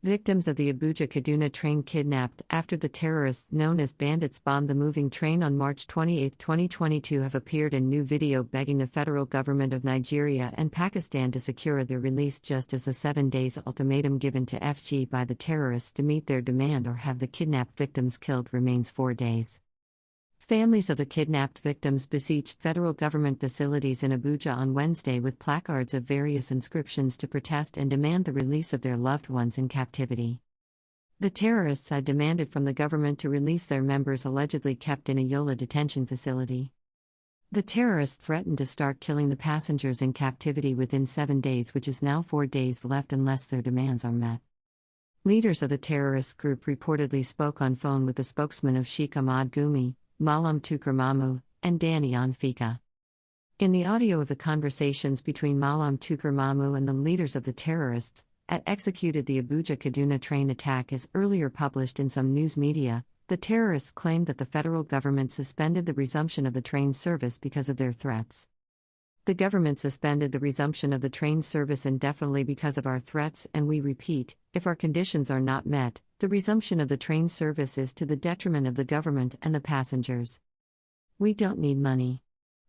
Victims of the Abuja-Kaduna train kidnapped after the terrorists known as bandits bombed the moving train on March 28, 2022 have appeared in new video begging the federal government of Nigeria and Pakistan to secure their release, just as the 7 days ultimatum given to FG by the terrorists to meet their demand or have the kidnapped victims killed remains 4 days. Families of the kidnapped victims besieged federal government facilities in Abuja on Wednesday with placards of various inscriptions to protest and demand the release of their loved ones in captivity. The terrorists had demanded from the government to release their members allegedly kept in a Yola detention facility. The terrorists threatened to start killing the passengers in captivity within 7 days, which is now 4 days left unless their demands are met. Leaders of the terrorist group reportedly spoke on phone with the spokesman of Sheikh Ahmad Gumi, Malam Tukur Mamu, and Danny Onfika. In the audio of the conversations between Malam Tukur Mamu and the leaders of the terrorists at executed the Abuja-Kaduna train attack as earlier published in some news media, the terrorists claimed that the federal government suspended the resumption of the train service because of their threats. The government suspended the resumption of the train service indefinitely because of our threats, and we repeat, if our conditions are not met, the resumption of the train service is to the detriment of the government and the passengers. We don't need money.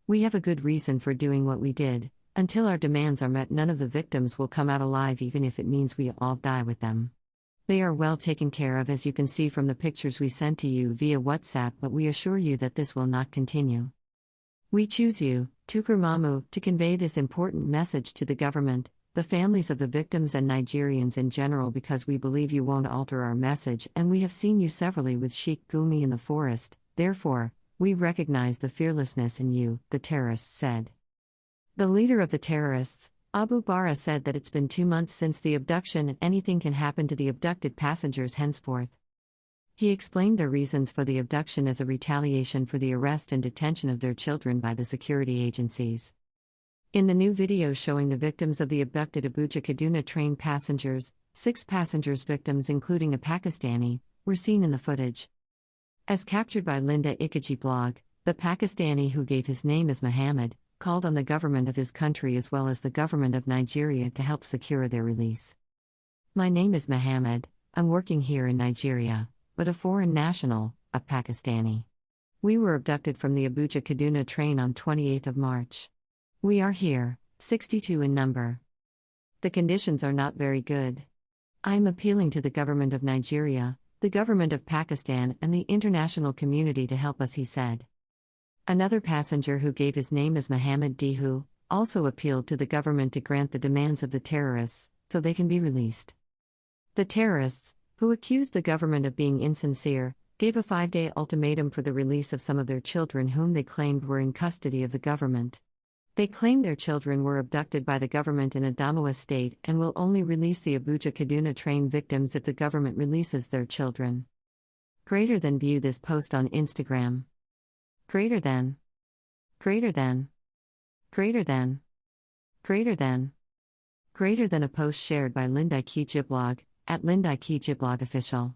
We have a good reason for doing what we did. Until our demands are met, none of the victims will come out alive, even if it means we all die with them. They are well taken care of, as you can see from the pictures we sent to you via WhatsApp, but we assure you that this will not continue. We choose you, Tukur Mamu, to convey this important message to the government, the families of the victims and Nigerians in general, because we believe you won't alter our message, and we have seen you severally with Sheikh Gumi in the forest. Therefore, we recognize the fearlessness in you, the terrorists said. The leader of the terrorists, Abu Bara, said that it's been 2 months since the abduction and anything can happen to the abducted passengers henceforth. He explained their reasons for the abduction as a retaliation for the arrest and detention of their children by the security agencies. In the new video showing the victims of the abducted Abuja-Kaduna train passengers, 6 passengers victims including a Pakistani, were seen in the footage. As captured by Linda Ikaji blog, the Pakistani, who gave his name as Mohammed, called on the government of his country as well as the government of Nigeria to help secure their release. My name is Mohammed, I'm working here in Nigeria, but a foreign national, a Pakistani. We were abducted from the Abuja-Kaduna train on 28th of March. We are here, 62 in number. The conditions are not very good. I am appealing to the government of Nigeria, the government of Pakistan and the international community to help us, he said. Another passenger, who gave his name as Mohammed Dihu, also appealed to the government to grant the demands of the terrorists, so they can be released. The terrorists, who accused the government of being insincere, gave a 5-day ultimatum for the release of some of their children whom they claimed were in custody of the government. They claimed their children were abducted by the government in Adamawa state and will only release the Abuja-Kaduna train victims if the government releases their children. Greater than view this post on Instagram. Greater than. Greater than. Greater than. Greater than. Greater than a post shared by Linda Kijiblog, at Linda Kijiblog Official.